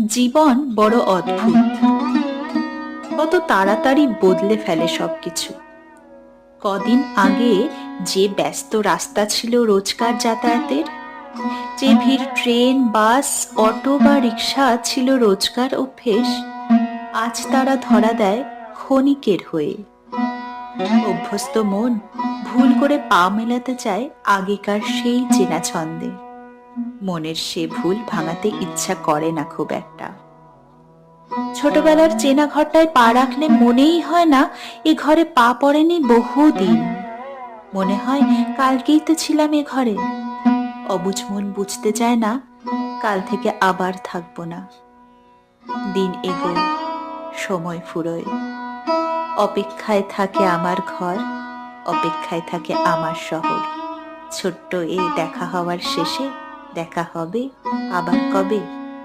জীবন বড় অদ্ভুত। কত তাড়াতাড়ি বদলে ফেলে সবকিছু। কদিন আগে যে ব্যস্ত রাস্তা ছিল রোজকার যাতায়াতের, যে ভিড় ট্রেন, বাস, অটো বা রিক্সা ছিল রোজকার অভ্যেস, আজ তারা ধরা দেয় ক্ষণিকের হয়ে। অভ্যস্ত মন ভুল করে পা মেলাতে চায় আগেকার সেই চেনা ছন্দে। মনের সে ভুল ভাঙাতে ইচ্ছা করে না খুব একটা। ছোটবেলার চেনা ঘরটায় পা রাখলে মনেই হয় না এ ঘরে পা পড়েনি বহুদিন। মনে হয় কালকেই তো ছিলাম এ ঘরে। অবুঝ মন বুঝতে চায় না কাল থেকে আবার থাকবো না। দিন এগোয়, সময় ফুরোয়, অপেক্ষায় থাকে আমার ঘর, অপেক্ষায় থাকে আমার শহর। ছোট্ট এ দেখা হওয়ার শেষে দেখা হবে আবার কবে?